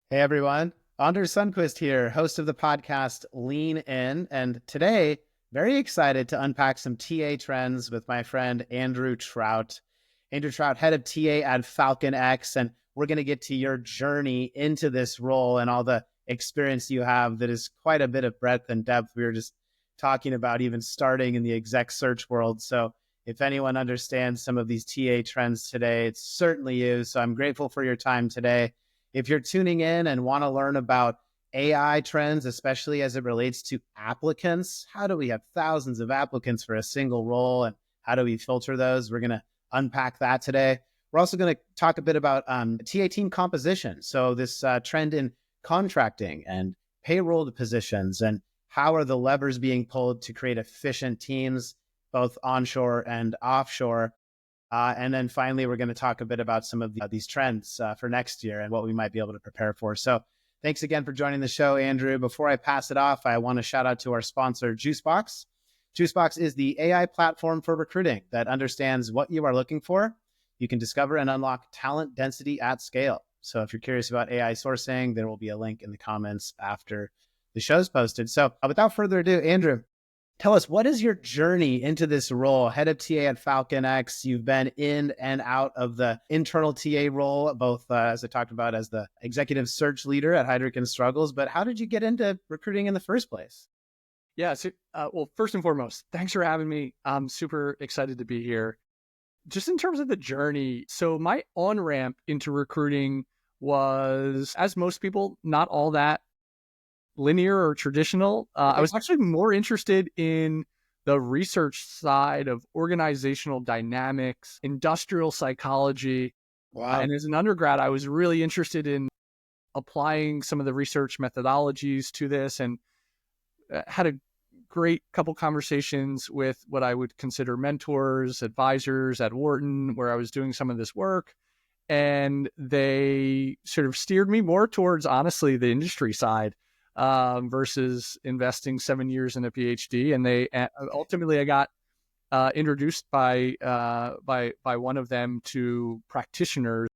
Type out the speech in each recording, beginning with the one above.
Hey everyone, Anders Sundquist here, host of the podcast Lean In. And today, very excited to unpack some TA trends with my friend Andrew Trout. Andrew Trout, head of TA at Falcon X. And we're going to get to your journey into this role and all the experience you have that is quite a bit of breadth and depth. We were just talking about even starting in the exec search world. So if anyone understands some of these TA trends today, it's certainly you. So I'm grateful for your time today. If you're tuning in and want to learn about AI trends, especially as it relates to applicants, how do we have thousands of applicants for a single role and how do we filter those? We're going to unpack that today. We're also going to talk a bit about TA team composition. So this trend in contracting and payroll positions and how are the levers being pulled to create efficient teams, both onshore and offshore. And then finally, we're going to talk a bit about some of these trends for next year and what we might be able to prepare for. So thanks again for joining the show, Andrew. Before I pass it off, I want to shout out to our sponsor, Juicebox. Juicebox is the AI platform for recruiting that understands what you are looking for. You can discover and unlock talent density at scale. So if you're curious about AI sourcing, there will be a link in the comments after the show's posted. So without further ado, Andrew, tell us, what is your journey into this role? Head of TA at Falcon X. You've been in and out of the internal TA role, both as I talked about as the executive search leader at Heidrick and Struggles. But how did you get into recruiting in the first place? Yeah. Well, first and foremost, thanks for having me. I'm super excited to be here. Just in terms of the journey, so my on ramp into recruiting was, as most people, not all that linear or traditional. I was actually more interested in the research side of organizational dynamics, industrial psychology. Wow. And as an undergrad, I was really interested in applying some of the research methodologies to this and had a great couple conversations with what I would consider mentors, advisors at Wharton, where I was doing some of this work. And they sort of steered me more towards, honestly, the industry side versus investing 7 years in a PhD. And they ultimately, I got introduced by one of them to practitioners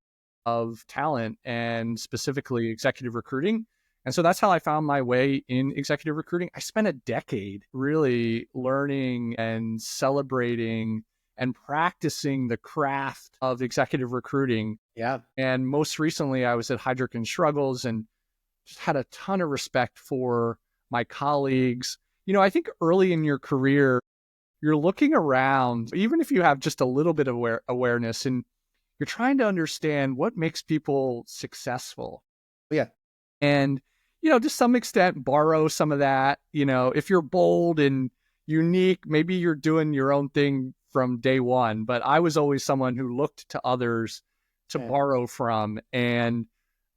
of talent and specifically executive recruiting. And so that's how I found my way in executive recruiting. I spent a decade really learning and celebrating and practicing the craft of executive recruiting. Yeah. And most recently, I was at Heidrick and Struggles and just had a ton of respect for my colleagues. You know, I think early in your career, you're looking around, even if you have just a little bit of awareness, and you're trying to understand what makes people successful. Yeah. And, to some extent, borrow some of that. If you're bold and unique, maybe you're doing your own thing from day one. But I was always someone who looked to others to borrow from and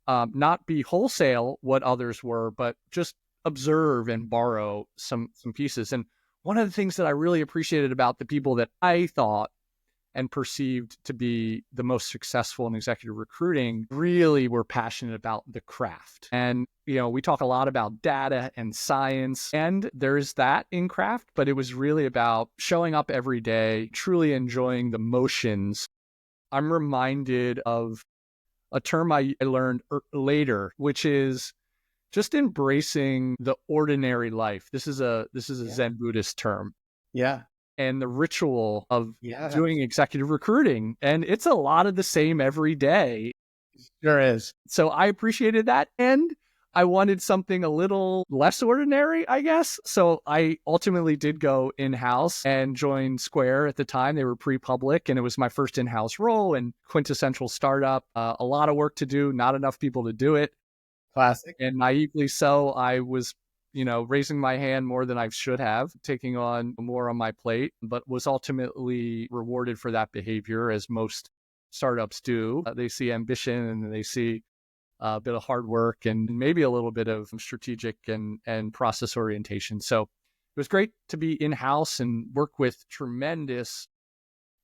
not be wholesale what others were, but just observe and borrow some pieces. And one of the things that I really appreciated about the people that I thought and perceived to be the most successful in executive recruiting really were passionate about the craft. And, we talk a lot about data and science, and there's that in craft, but it was really about showing up every day, truly enjoying the motions. I'm reminded of a term I learned later, which is just embracing the ordinary life. This is a Zen Buddhist term. Yeah. And the ritual of doing executive recruiting. And it's a lot of the same every day. Sure is. So I appreciated that. And I wanted something a little less ordinary, I guess. So I ultimately did go in-house and join Square at the time. They were pre-public and it was my first in-house role and quintessential startup. A lot of work to do, not enough people to do it. Classic. And naively so, I was raising my hand more than I should have, taking on more on my plate, but was ultimately rewarded for that behavior, as most startups do. They see ambition and they see a bit of hard work and maybe a little bit of strategic and process orientation. So it was great to be in-house and work with tremendous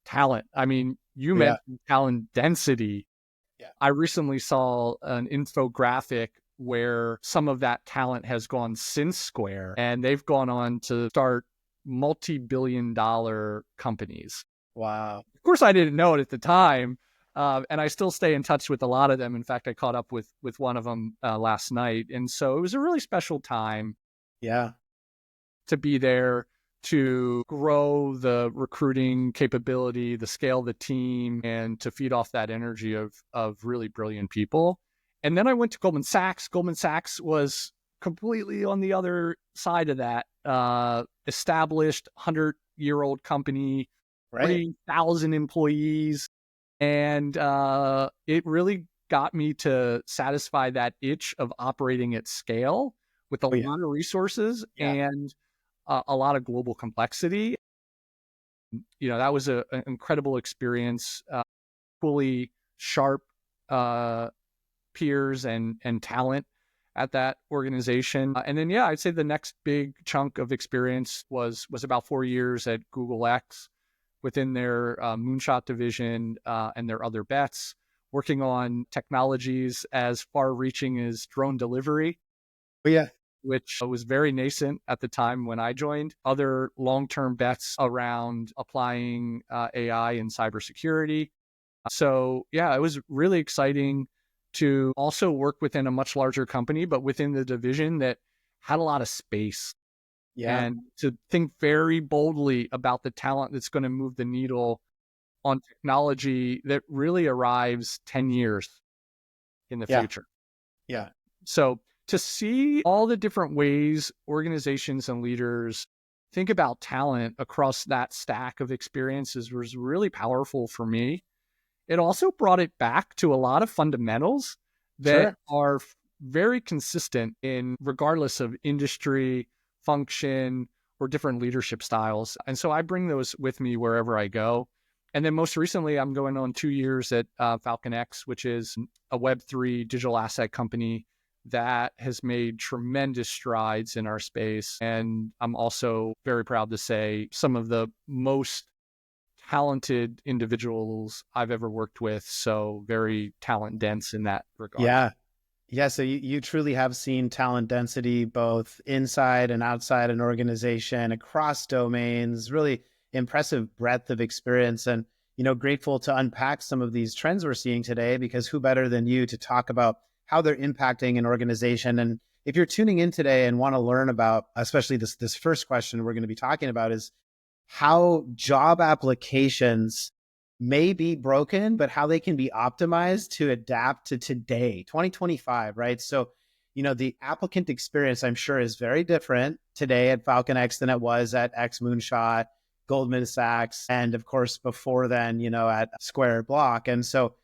talent. I mean, you mentioned talent density. Yeah. I recently saw an infographic where some of that talent has gone since Square, and they've gone on to start multi-billion-dollar companies. Wow. Of course, I didn't know it at the time, And I still stay in touch with a lot of them. In fact, I caught up with one of them last night. And so it was a really special time Yeah. to be there, to grow the recruiting capability, to scale the team, and to feed off that energy of really brilliant people. And then I went to Goldman Sachs. Goldman Sachs was completely on the other side of that. Established 100-year-old company, Right. 40,000 employees. And it really got me to satisfy that itch of operating at scale with a lot of resources and a lot of global complexity. That was an incredible experience. Fully sharp peers and talent at that organization. And then, I'd say the next big chunk of experience was about 4 years at Google X within their Moonshot division and their other bets, working on technologies as far-reaching as drone delivery. Which was very nascent at the time when I joined. Other long-term bets around applying AI and cybersecurity. So, it was really exciting to also work within a much larger company, but within the division that had a lot of space. And to think very boldly about the talent that's going to move the needle on technology that really arrives 10 years in the future. So to see all the different ways organizations and leaders think about talent across that stack of experiences was really powerful for me. It also brought it back to a lot of fundamentals that are very consistent in regardless of industry, function, or different leadership styles. And so I bring those with me wherever I go. And then most recently, I'm going on 2 years at Falcon X, which is a Web3 digital asset company that has made tremendous strides in our space. And I'm also very proud to say some of the most talented individuals I've ever worked with. So very talent dense in that regard. So you truly have seen talent density both inside and outside an organization, across domains, really impressive breadth of experience, and grateful to unpack some of these trends we're seeing today, because who better than you to talk about how they're impacting an organization. And if you're tuning in today and want to learn about, especially this first question we're going to be talking about, is how job applications may be broken, but how they can be optimized to adapt to today, 2025, right? So, the applicant experience, I'm sure, is very different today at Falcon X than it was at X Moonshot, Goldman Sachs, and of course, before then, at Square Block. And so,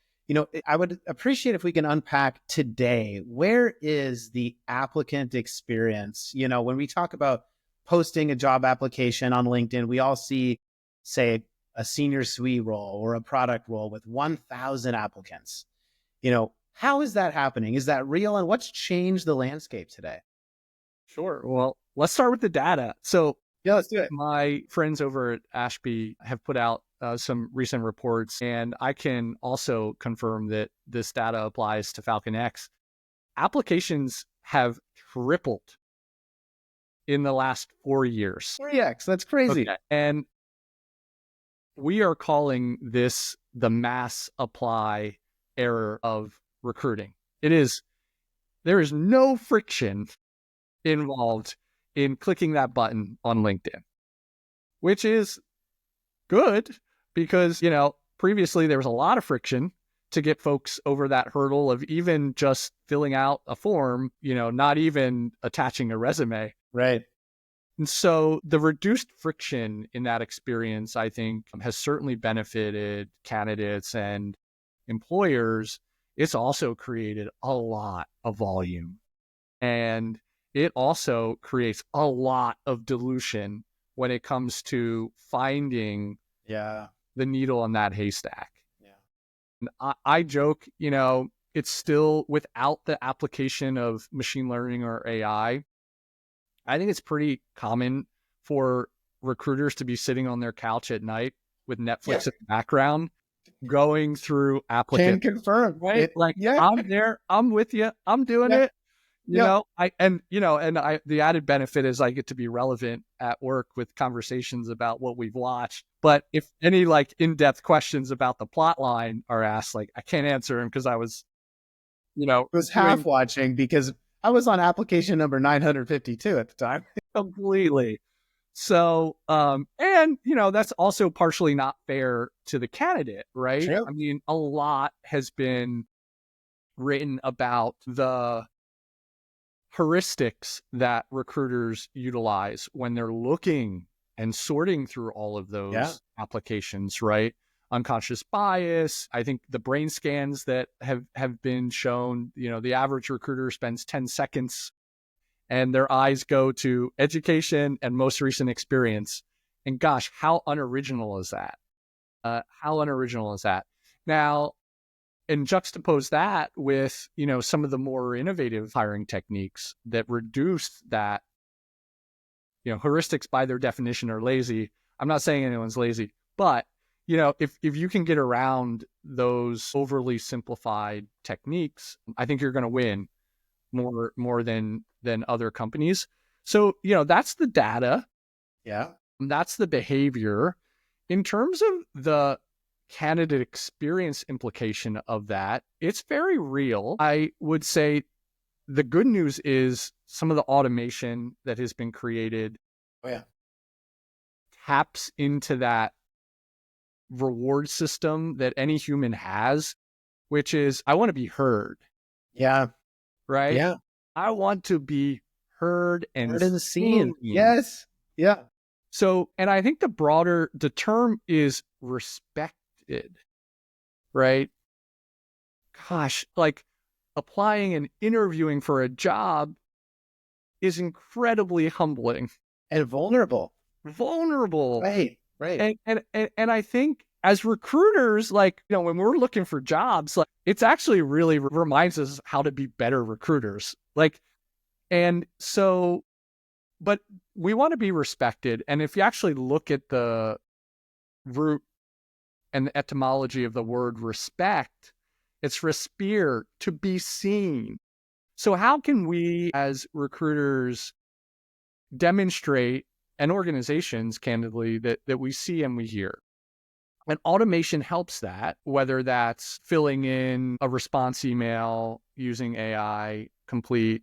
I would appreciate if we can unpack today, where is the applicant experience? When we talk about posting a job application on LinkedIn, we all see, say, a senior SWE role or a product role with 1,000 applicants. How is that happening? Is that real? And what's changed the landscape today? Sure. Well, let's start with the data. So let's do it. My friends over at Ashby have put out some recent reports, and I can also confirm that this data applies to Falcon X. Applications have tripled in the last 4 years. 3x, that's crazy. Okay. And we are calling this the mass apply era of recruiting. There is no friction involved in clicking that button on LinkedIn, which is good because, previously there was a lot of friction to get folks over that hurdle of even just filling out a form, not even attaching a resume. Right. And so the reduced friction in that experience, I think, has certainly benefited candidates and employers. It's also created a lot of volume. And it also creates a lot of dilution when it comes to finding the needle in that haystack. And I joke, it's still, without the application of machine learning or AI, I think it's pretty common for recruiters to be sitting on their couch at night with Netflix in the background, going through applicants. Can confirm. Right? I'm there. I'm with you. I'm doing it. The added benefit is I get to be relevant at work with conversations about what we've watched. But if any like in-depth questions about the plot line are asked, like I can't answer them because I was, half watching because I was on application number 952 at the time. Completely. So, that's also partially not fair to the candidate, right? True. I mean, a lot has been written about the heuristics that recruiters utilize when they're looking and sorting through all of those applications, right? Unconscious bias. I think the brain scans that have been shown, the average recruiter spends 10 seconds and their eyes go to education and most recent experience. And gosh, how unoriginal is that? Now, and juxtapose that with, some of the more innovative hiring techniques that reduce that, heuristics by their definition are lazy. I'm not saying anyone's lazy, but, if you can get around those overly simplified techniques, I think you're going to win more than other companies. So, that's the data. Yeah. That's the behavior. In terms of the candidate experience implication of that, it's very real. I would say the good news is some of the automation that has been created taps into that reward system that any human has, which is I want to be heard. Yeah. Right? Yeah. I want to be heard and seen. Yes. Yeah. So, and I think the term is respected, right? Gosh, like applying and interviewing for a job is incredibly humbling and vulnerable. Right. And I think as recruiters, like, when we're looking for jobs, like it's actually really reminds us how to be better recruiters. Like, and so, but we want to be respected. And if you actually look at the root and the etymology of the word respect, it's respire, to be seen. So how can we as recruiters demonstrate, and organizations, candidly, that we see and we hear? And automation helps that, whether that's filling in a response email using AI complete,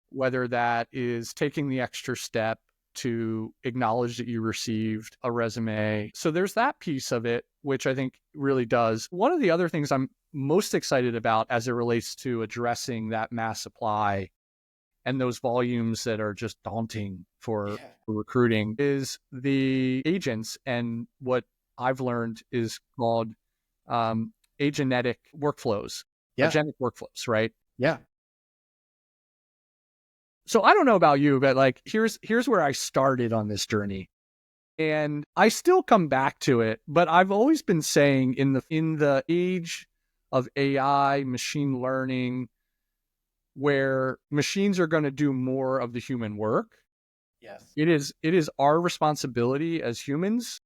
whether that is taking the extra step to acknowledge that you received a resume. So there's that piece of it, which I think really does. One of the other things I'm most excited about as it relates to addressing that mass supply and those volumes that are just daunting for recruiting is the agents, and what I've learned is called agentic workflows, agentic workflows, right? Yeah. So I don't know about you, but like, here's where I started on this journey, and I still come back to it. But I've always been saying in the age of AI, machine learning, where machines are going to do more of the human work. Yes. It is our responsibility as humans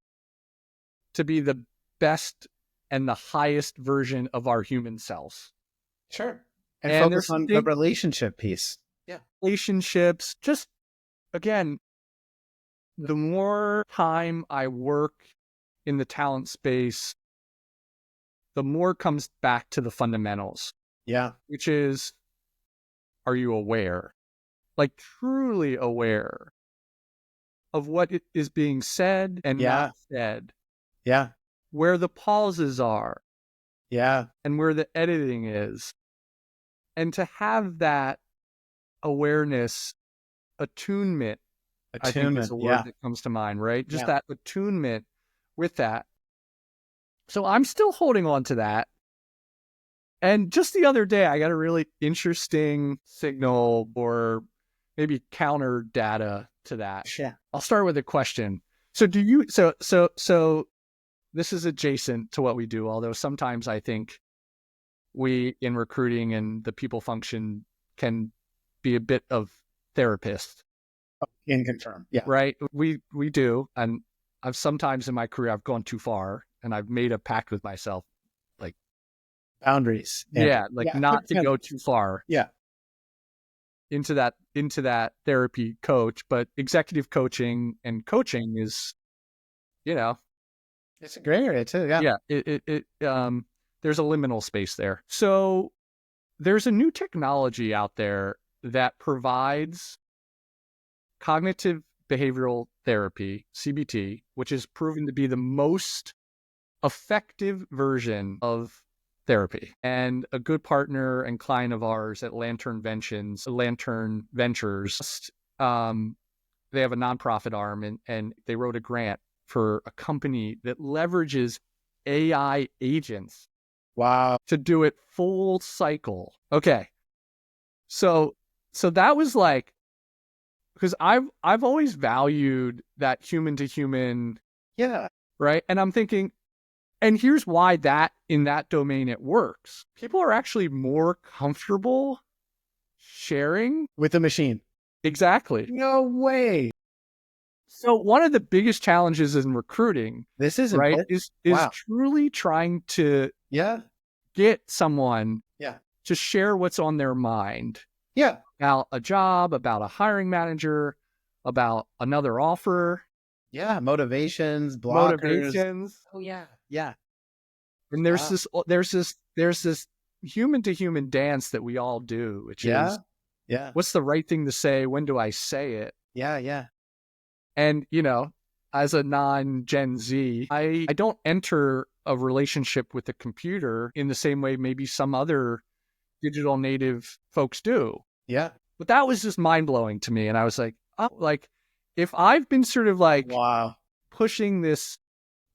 to be the best and the highest version of our human selves. Sure. And focus on the relationship piece. Yeah. Relationships. Just, again, the more time I work in the talent space, the more comes back to the fundamentals. Yeah. Which is, are you aware? Like truly aware of what is being said and not said. Yeah. Where the pauses are. Yeah. And where the editing is. And to have that awareness, attunement, I think is a word that comes to mind, right? Just that attunement with that. So I'm still holding on to that. And just the other day, I got a really interesting signal or maybe counter data to that. Yeah. I'll start with a question. So so this is adjacent to what we do, although sometimes I think we in recruiting and the people function can be a bit of therapist. Can confirm. Yeah. Right. We do. And I've sometimes in my career, I've gone too far and I've made a pact with myself. Boundaries. Not to go too far. Yeah. into that therapy coach, but executive coaching and coaching is, It's a gray area too. Yeah. There's a liminal space there. So there's a new technology out there that provides cognitive behavioral therapy, CBT, which is proven to be the most effective version of therapy. And a good partner and client of ours at Lantern Ventures, they have a nonprofit arm, and they wrote a grant for a company that leverages AI agents. Wow. To do it full cycle. Okay. So that was like, because I've always valued that human to human. Yeah. Right. And I'm thinking, and here's why that in that domain it works. People are actually more comfortable sharing with the machine. Exactly. No way. So one of the biggest challenges in recruiting, this is right, important. is truly trying to get someone to share what's on their mind. Yeah. About a job, about a hiring manager, about another offer. Yeah. Motivations, blockers. Oh yeah. Yeah. And there's this human to human dance that we all do, which is what's the right thing to say? When do I say it? Yeah. Yeah. And, as a non-Gen Z, I don't enter a relationship with a computer in the same way maybe some other digital native folks do. Yeah. But that was just mind-blowing to me. And I was like, oh, like, if I've been sort of like pushing this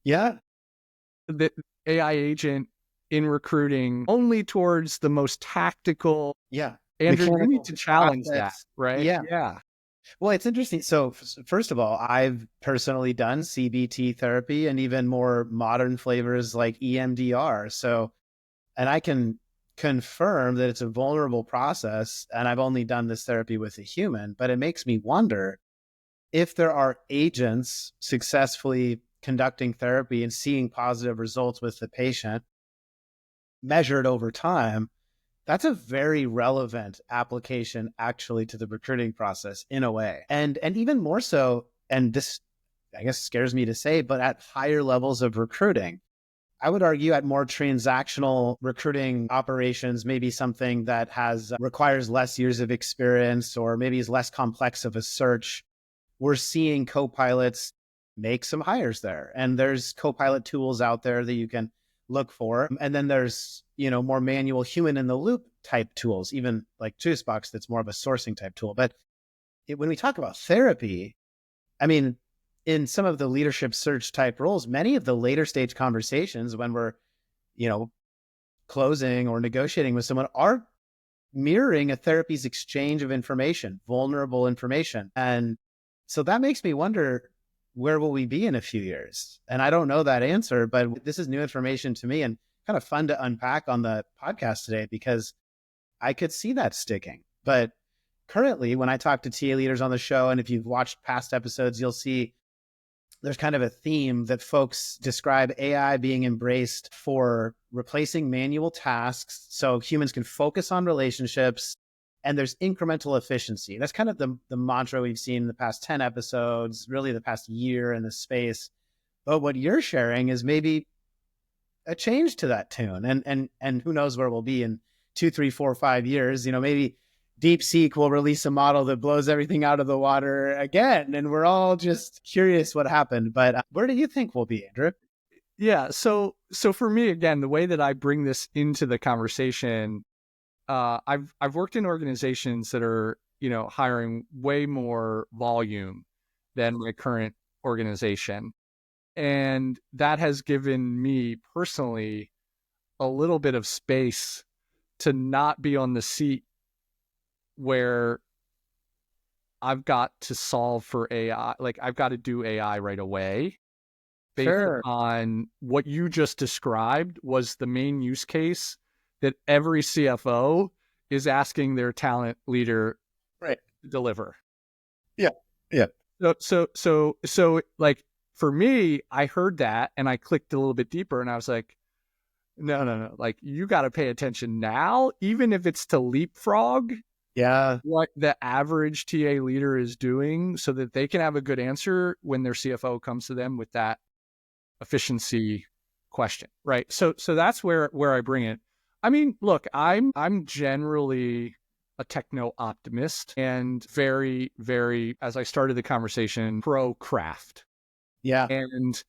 the AI agent in recruiting only towards the most tactical. Yeah. Andrew, you need to challenge that, right? Yeah. Yeah. Well, it's interesting. So first of all, I've personally done CBT therapy and even more modern flavors like EMDR. So, and I can confirm that it's a vulnerable process, and I've only done this therapy with a human, but it makes me wonder if there are agents successfully conducting therapy and seeing positive results with the patient measured over time. That's a very relevant application actually to the recruiting process in a way. And even more so, and this I guess scares me to say, but at higher levels of recruiting, I would argue at more transactional recruiting operations, maybe something that requires less years of experience or maybe is less complex of a search. We're seeing co-pilots make some hires there. And there's co-pilot tools out there that you can look for. And then there's, more manual human in the loop type tools, even like Juicebox, that's more of a sourcing type tool. But when we talk about therapy, I mean, in some of the leadership search type roles, many of the later stage conversations when we're, closing or negotiating with someone are mirroring a therapy's exchange of information, vulnerable information. And so that makes me wonder, where will we be in a few years? And I don't know that answer, but this is new information to me and kind of fun to unpack on the podcast today because I could see that sticking. But currently, when I talk to TA leaders on the show, and if you've watched past episodes, you'll see there's kind of a theme that folks describe AI being embraced for replacing manual tasks so humans can focus on relationships, and there's incremental efficiency. That's kind of the mantra we've seen in the past 10 episodes, really the past year in this space. But what you're sharing is maybe a change to that tune. And who knows where we'll be in 2, 3, 4, 5 years. Maybe DeepSeek will release a model that blows everything out of the water again. And we're all just curious what happened. But where do you think we'll be, Andrew? Yeah. So for me, again, the way that I bring this into the conversation, I've worked in organizations that are, hiring way more volume than my current organization. And that has given me personally a little bit of space to not be on the seat where I've got to solve for AI. Like I've got to do AI right away. Based on what you just described was the main use case that every CFO is asking their talent leader to deliver. Yeah. Yeah. So like for me, I heard that and I clicked a little bit deeper and I was like, no. Like you got to pay attention now, even if it's to leapfrog Yeah. what the average TA leader is doing so that they can have a good answer when their CFO comes to them with that efficiency question, right? So that's where I bring it. I mean, look, I'm generally a techno optimist and very, very, as I started the conversation, pro craft. Yeah. And,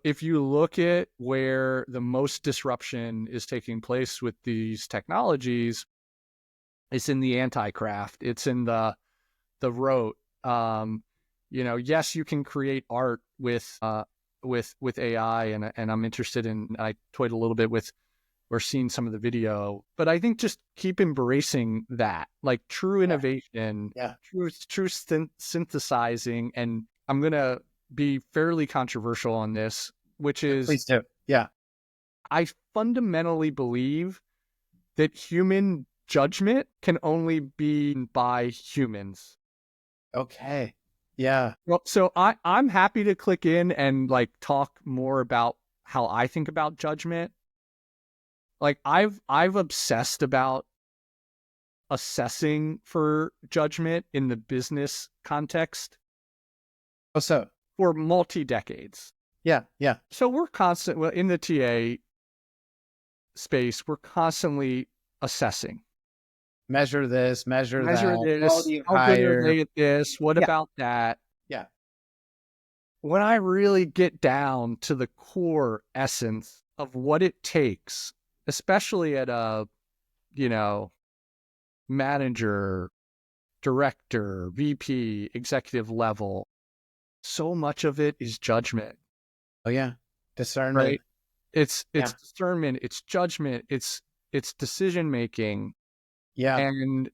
if you look at where the most disruption is taking place with these technologies, it's in the anti-craft. It's in the rote. Yes, you can create art with AI, and I'm interested in. I toyed a little bit with or seen some of the video, but I think just keep embracing that, like true innovation, Yeah. true synthesizing. And I'm gonna be fairly controversial on this, which is Please do. Yeah. I fundamentally believe that human judgment can only be by humans. Okay. Yeah. Well, so I'm happy to click in and like talk more about how I think about judgment. Like I've obsessed about assessing for judgment in the business context Oh, so for multi-decades. yeah. Yeah. So we're well, in the TA space, we're constantly assessing. Measure this, measure Measure that. How do this. you How good are hire? they at this? What Yeah. about that? Yeah. When I really get down to the core essence of what it takes, especially at a, manager, director, VP, executive level, so much of it is judgment, Oh, yeah. Discernment. right? It's Yeah. discernment, it's judgment, it's decision making. Yeah. And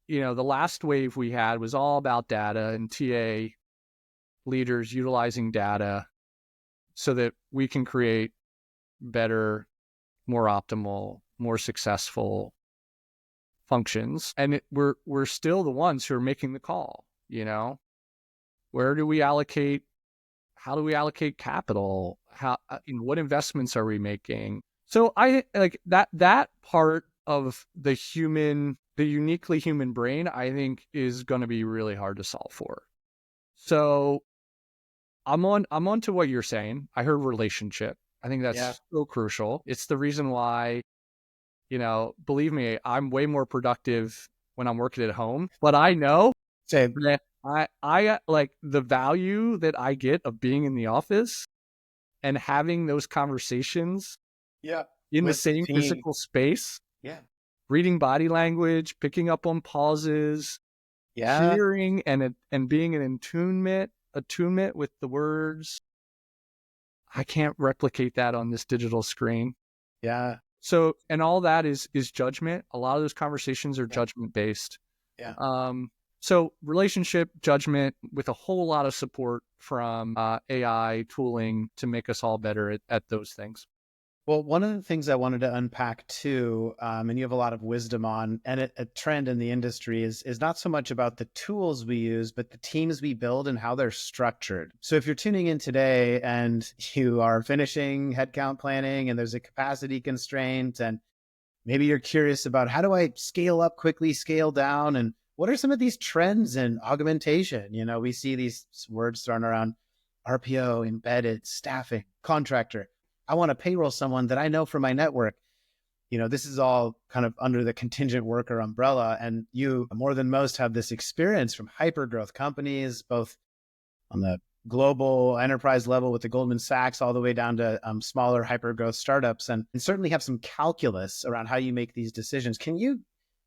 the last wave we had was all about data and TA leaders utilizing data so that we can create better, more optimal, more successful functions. And we're still the ones who are making the call. Where do we allocate? How do we allocate capital? How what investments are we making? So I like that part of the uniquely human brain, I think is going to be really hard to solve for. So I'm on to what you're saying. I heard relationship. I think that's so crucial. It's the reason why, believe me, I'm way more productive when I'm working at home. But I know Same. that I like the value that I get of being in the office and having those conversations Yeah. in the With same team. physical space, Yeah. reading body language, picking up on pauses, Yeah. hearing and being in attunement with the words. I can't replicate that on this digital screen. Yeah. So, and all that is judgment. A lot of those conversations are judgment based. Yeah. So relationship judgment with a whole lot of support from AI tooling to make us all better at those things. Well, one of the things I wanted to unpack too, and you have a lot of wisdom on, and a trend in the industry is not so much about the tools we use, but the teams we build and how they're structured. So if you're tuning in today and you are finishing headcount planning and there's a capacity constraint, and maybe you're curious about how do I scale up quickly, scale down, and what are some of these trends in augmentation? We see these words thrown around: RPO, embedded, staffing, contractor. I want to payroll someone that I know from my network. This is all kind of under the contingent worker umbrella. And you, more than most, have this experience from hyper growth companies, both on the global enterprise level with the Goldman Sachs, all the way down to smaller hyper growth startups, and certainly have some calculus around how you make these decisions. Can you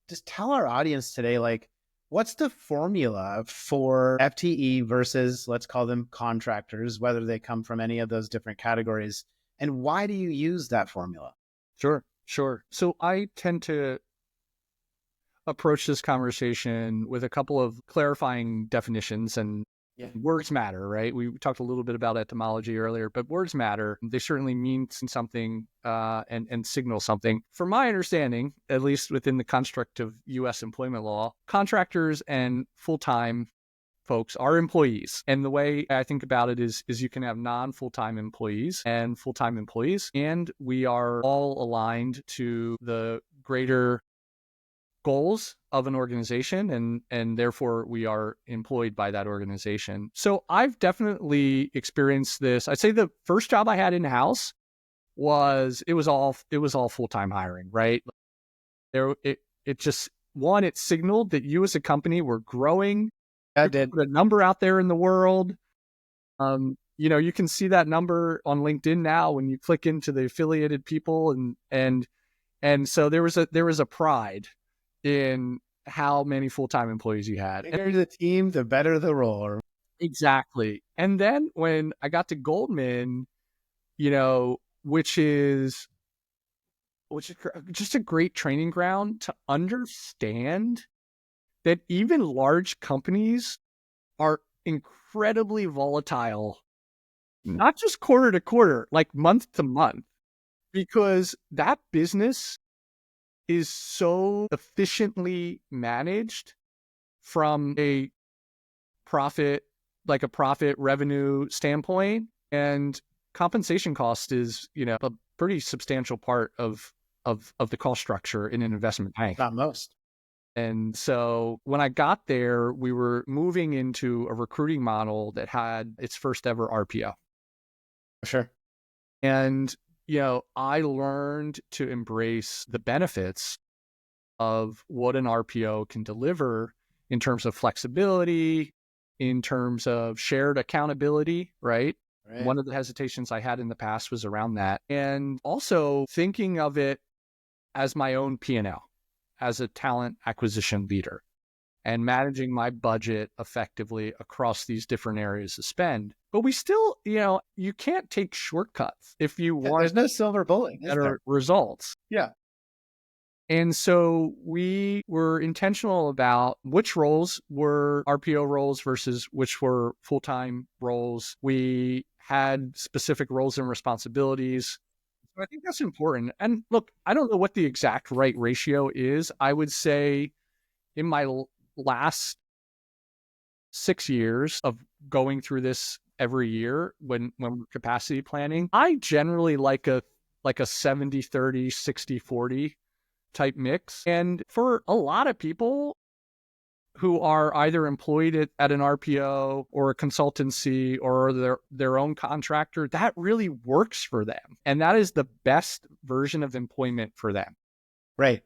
just tell our audience today, like, what's the formula for FTE versus, let's call them contractors, whether they come from any of those different categories? And why do you use that formula? Sure. So I tend to approach this conversation with a couple of clarifying definitions, and words matter, right? We talked a little bit about etymology earlier, but words matter. They certainly mean something and signal something. From my understanding, at least within the construct of U.S. employment law, contractors and full-time folks are employees. And the way I think about it is you can have non-full-time employees and full-time employees, and we are all aligned to the greater goals of an organization, and therefore we are employed by that organization. So I've definitely experienced this. I'd say the first job I had in-house was all full-time hiring, right? It just, one, it signaled that you as a company were growing. I You did. put a number out there in the world. You can see that number on LinkedIn now when you click into the affiliated people, and so there was a pride in how many full-time employees you had. The bigger the team, the better the role. Exactly. And then when I got to Goldman, which is just a great training ground to understand that even large companies are incredibly volatile, not just quarter to quarter, like month to month, because that business is so efficiently managed from a profit revenue standpoint, and compensation cost is, a pretty substantial part of the cost structure in an investment bank. Not most. And so when I got there, we were moving into a recruiting model that had its first ever RPO. Sure. And, I learned to embrace the benefits of what an RPO can deliver in terms of flexibility, in terms of shared accountability, right? Right. One of the hesitations I had in the past was around that. And also thinking of it as my own P&L, as a talent acquisition leader, and managing my budget effectively across these different areas of spend. But we still, you can't take shortcuts if you want. There's no silver bullet. Better results. Yeah. And so we were intentional about which roles were RPO roles versus which were full-time roles. We had specific roles and responsibilities. So I think that's important. And look, I don't know what the exact right ratio is. I would say in my last 6 years of going through this every year when we're capacity planning, I generally like a 70-30, 60-40 type mix. And for a lot of people who are either employed at an RPO or a consultancy or their own contractor, that really works for them. And that is the best version of employment for them. Right.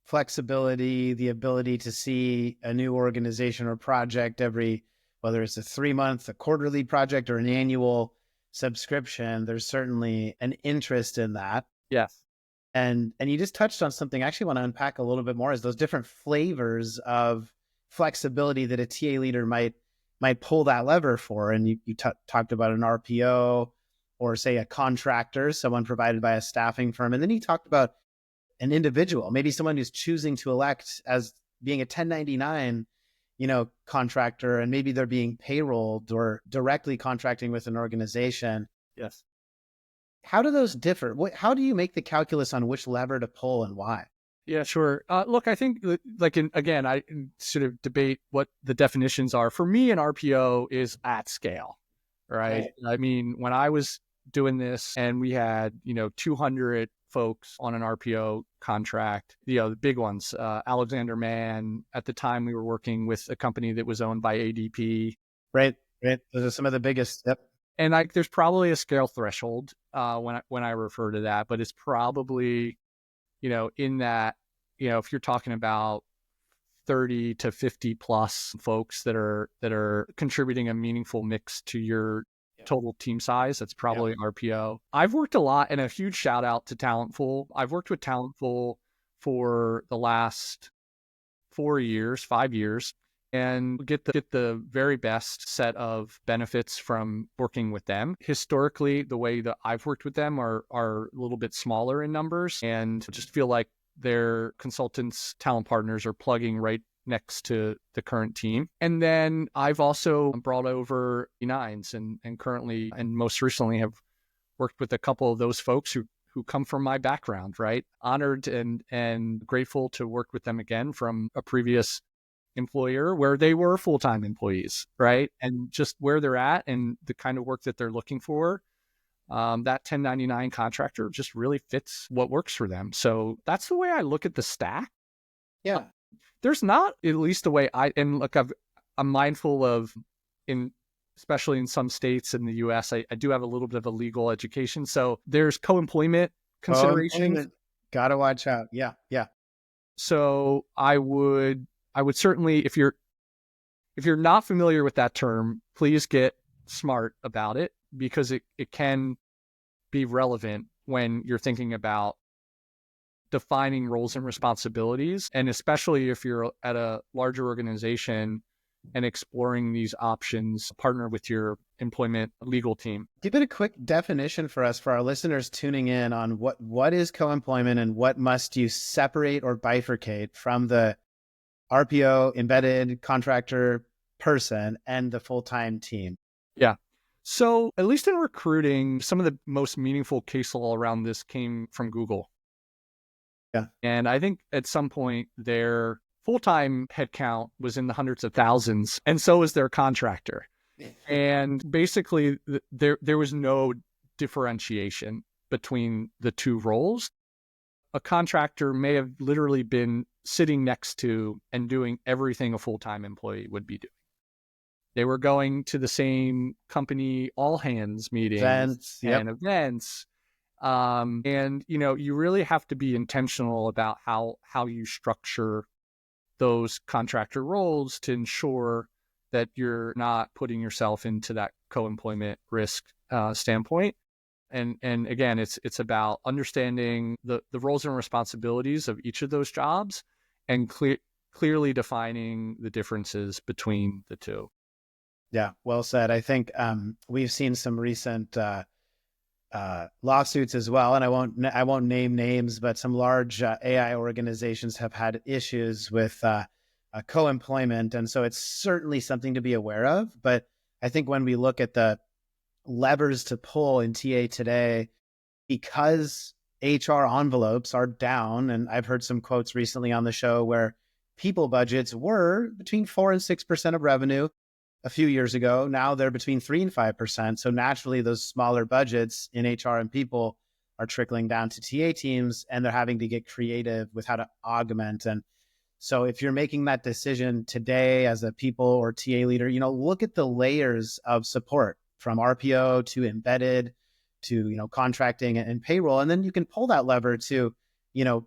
Flexibility, the ability to see a new organization or project whether it's a 3-month, a quarterly project, or an annual subscription, there's certainly an interest in that. Yes. And you just touched on something I actually want to unpack a little bit more, is those different flavors of flexibility that a TA leader might pull that lever for. And you talked about an RPO, or say a contractor, someone provided by a staffing firm. And then you talked about an individual, maybe someone who's choosing to elect as being a 1099, contractor, and maybe they're being payrolled or directly contracting with an organization. Yes. How do those differ? How do you make the calculus on which lever to pull and why? Yeah, sure. Look, I think again, I sort of debate what the definitions are. For me, an RPO is at scale, right? I mean, when I was doing this and we had, 200 folks on an RPO contract, the big ones, Alexander Mann. At the time, we were working with a company that was owned by ADP. Right. Those are some of the biggest. Yep. And there's probably a scale threshold when I refer to that, but it's probably, in that, if you're talking about 30 to 50 plus folks that are contributing a meaningful mix to your total team size, that's probably RPO. I've worked a lot, and a huge shout out to Talentful. I've worked with Talentful for the last 5 years, and get the very best set of benefits from working with them. Historically, the way that I've worked with them are a little bit smaller in numbers, and just feel like their consultants, talent partners are plugging right next to the current team. And then I've also brought over E9s and currently and most recently have worked with a couple of those folks who come from my background, right? Honored and grateful to work with them again from a previous employer where they were full-time employees, right? And just where they're at and the kind of work that they're looking for, that 1099 contractor just really fits what works for them. So that's the way I look at the stack. Yeah. There's not, at least the way and look, I'm mindful of, especially in some states in the US, I do have a little bit of a legal education. So there's co-employment considerations. Gotta watch out. Yeah. Yeah. So I would certainly, if you're not familiar with that term, please get smart about it, because it can be relevant when you're thinking about defining roles and responsibilities. And especially if you're at a larger organization and exploring these options, partner with your employment legal team. Give it a quick definition for us, for our listeners tuning in, on what is co-employment and what must you separate or bifurcate from the RPO, embedded contractor person, and the full-time team. Yeah. So at least in recruiting, some of the most meaningful case law around this came from Google. Yeah. And I think at some point their full-time headcount was in the hundreds of thousands, and so was their contractor. And basically there was no differentiation between the two roles. A contractor may have literally been sitting next to and doing everything a full-time employee would be doing. They were going to the same company all-hands meetings and events. And, you really have to be intentional about how you structure those contractor roles to ensure that you're not putting yourself into that co-employment risk standpoint. And again, it's about understanding the roles and responsibilities of each of those jobs and clearly defining the differences between the two. Yeah, well said. I think we've seen some recent lawsuits as well, and I won't name names, but some large AI organizations have had issues with co-employment, and so it's certainly something to be aware of. But I think when we look at the levers to pull in TA today, because HR envelopes are down, and I've heard some quotes recently on the show where people budgets were between 4 and 6% of revenue a few years ago. Now they're between 3 and 5%. So naturally, those smaller budgets in HR and people are trickling down to TA teams, and they're having to get creative with how to augment. And so if you're making that decision today as a people or TA leader, look at the layers of support from RPO to embedded to, contracting and payroll. And then you can pull that lever to,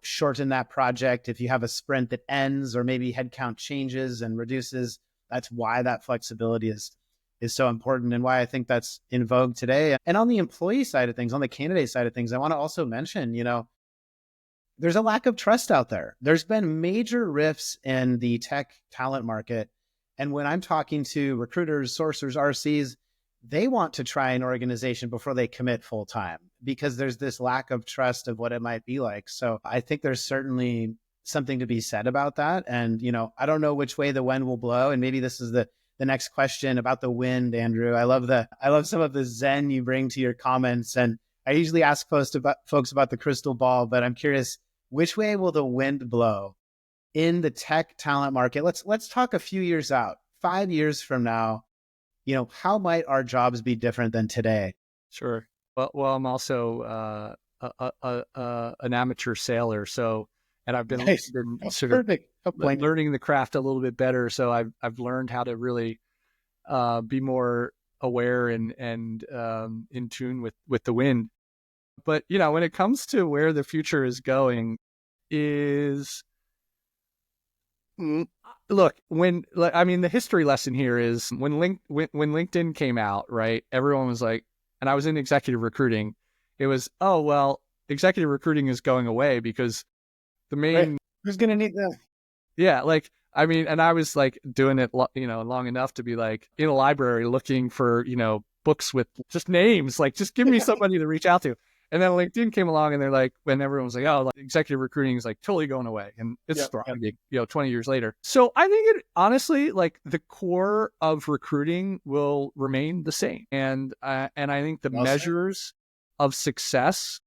shorten that project if you have a sprint that ends, or maybe headcount changes and reduces. That's why that flexibility is so important, and why I think that's in vogue today. And on the employee side of things, on the candidate side of things, I want to also mention, there's a lack of trust out there. There's been major rifts in the tech talent market. And when I'm talking to recruiters, sourcers, RCs, they want to try an organization before they commit full time, because there's this lack of trust of what it might be like. So I think there's certainly something to be said about that. And, I don't know which way the wind will blow. And maybe this is the next question about the wind, Andrew. I love some of the zen you bring to your comments. And I usually ask folks about the crystal ball, but I'm curious, which way will the wind blow in the tech talent market? Let's talk a few years out, 5 years from now. How might our jobs be different than today? Sure. Well, I'm also an amateur sailor, so. And I've been sort of learning the craft a little bit better. So I've learned how to really be more aware and in tune with the wind. But when it comes to where the future is going, look, the history lesson here is when LinkedIn came out, right? Everyone was like, and I was in executive recruiting. It was, oh well, executive recruiting is going away because the main, right. Who's going to need that? Yeah. And I was doing it, long enough to be in a library looking for, books with just names, just give me somebody to reach out to. And then LinkedIn came along and they're like, when everyone was like, oh, executive recruiting is totally going away. And it's thriving, 20 years later. So I think it honestly, the core of recruiting will remain the same. And I think the measures of success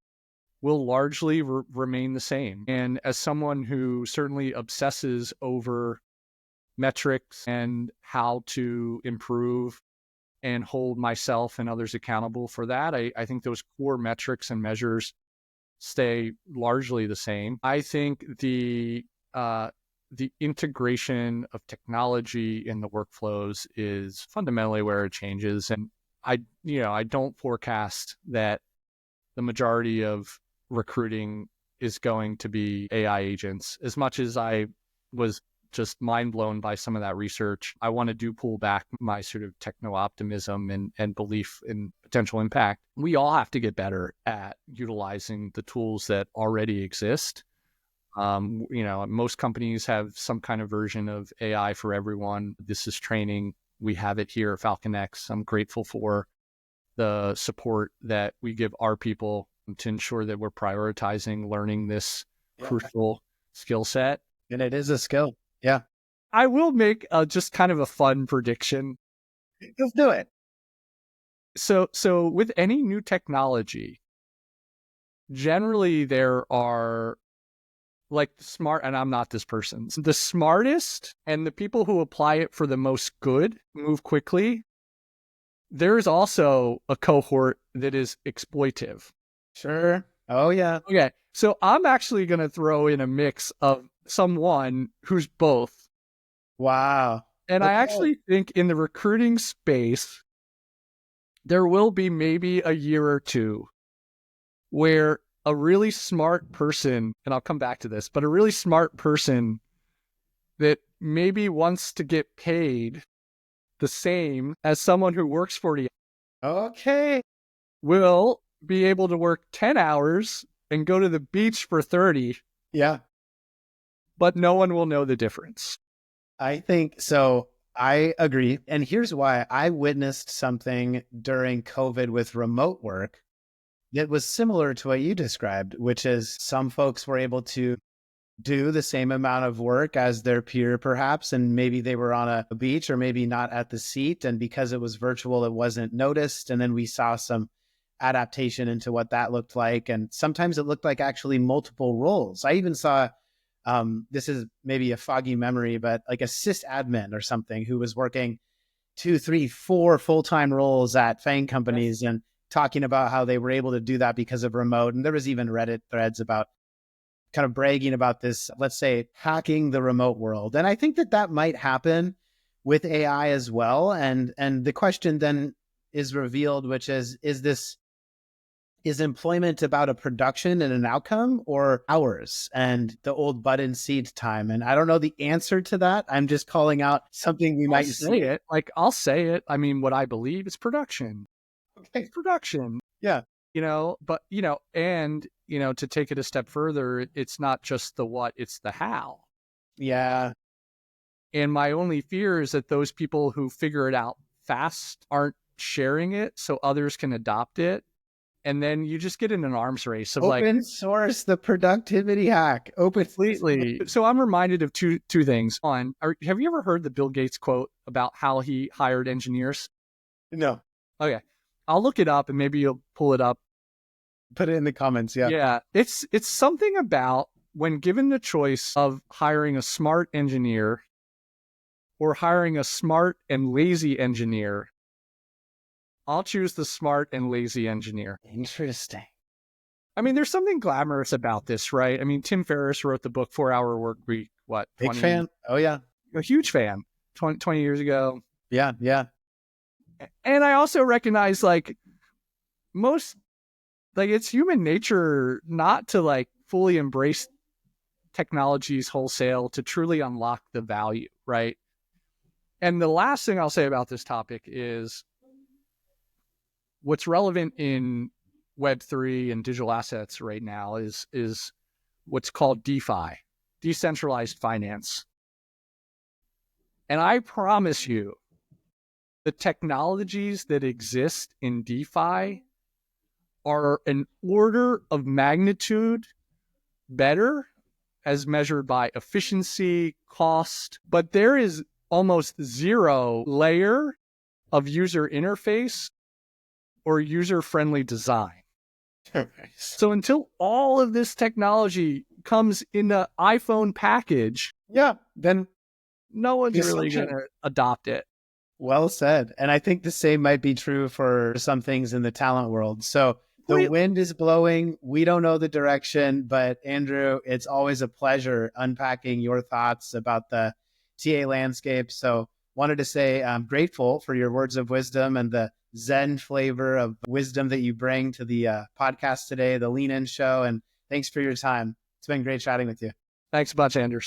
will largely remain the same. And as someone who certainly obsesses over metrics and how to improve and hold myself and others accountable for that, I think those core metrics and measures stay largely the same. I think the the integration of technology in the workflows is fundamentally where it changes. And I don't forecast that the majority of recruiting is going to be AI agents. As much as I was just mind blown by some of that research, I want to pull back my sort of techno optimism and belief in potential impact. We all have to get better at utilizing the tools that already exist. Most companies have some kind of version of AI for everyone. This is training. We have it here at FalconX. I'm grateful for the support that we give our people to ensure that we're prioritizing learning this crucial skill set. And it is a skill. Yeah. I will make just kind of a fun prediction. Let's do it. So with any new technology, generally there are like smart, and I'm not this person, the smartest and the people who apply it for the most good move quickly. There's also a cohort that is exploitive. Sure. Oh, yeah. Okay. So I'm actually going to throw in a mix of someone who's both. Wow. And I actually think in the recruiting space, there will be maybe a year or two where a really smart person, and I'll come back to this, but a really smart person that maybe wants to get paid the same as someone who works for you. Okay. Will be able to work 10 hours and go to the beach for 30. Yeah. But no one will know the difference. I think so. I agree. And here's why. I witnessed something during COVID with remote work that was similar to what you described, which is some folks were able to do the same amount of work as their peer, perhaps, and maybe they were on a beach or maybe not at the seat. And because it was virtual, it wasn't noticed. And then we saw some adaptation into what that looked like. And sometimes it looked like actually multiple roles. I even saw, this is maybe a foggy memory, but like a sysadmin or something who was working 2, 3, 4 full-time roles at FANG companies and talking about how they were able to do that because of remote. And there was even Reddit threads about kind of bragging about this, let's say, hacking the remote world. And I think that that might happen with AI as well. And the question then is revealed, which is employment about a production and an outcome or hours and the old button seat time? And I don't know the answer to that. I'm just calling out something we might say it. Like, I'll say it. I mean, what I believe is production. Okay. It's production. Yeah. And to take it a step further, it's not just the what, it's the how. Yeah. And my only fear is that those people who figure it out fast aren't sharing it so others can adopt it. And then you just get in an arms race of open source, the productivity hack. Completely. So I'm reminded of two things. One, have you ever heard the Bill Gates quote about how he hired engineers? No. Okay. I'll look it up and maybe you'll pull it up. Put it in the comments. Yeah. Yeah. It's something about when given the choice of hiring a smart engineer or hiring a smart and lazy engineer, I'll choose the smart and lazy engineer. Interesting. I mean, there's something glamorous about this, right? I mean, Tim Ferriss wrote the book 4 Hour Work Week, what? Big fan. Oh, yeah. A huge fan. 20 years ago. Yeah, yeah. And I also recognize, it's human nature not to, fully embrace technologies wholesale to truly unlock the value, right? And the last thing I'll say about this topic is what's relevant in Web3 and digital assets right now is what's called DeFi, decentralized finance. And I promise you, the technologies that exist in DeFi are an order of magnitude better as measured by efficiency, cost, but there is almost zero layer of user interface or user-friendly design. So until all of this technology comes in the iPhone package, then no one's really going to adopt it. Well said. And I think the same might be true for some things in the talent world. So The wind is blowing. We don't know the direction, but Andrew, it's always a pleasure unpacking your thoughts about the TA landscape. So wanted to say I'm grateful for your words of wisdom and the Zen flavor of wisdom that you bring to the podcast today, the Lean In Show. And thanks for your time. It's been great chatting with you. Thanks a bunch, Anders.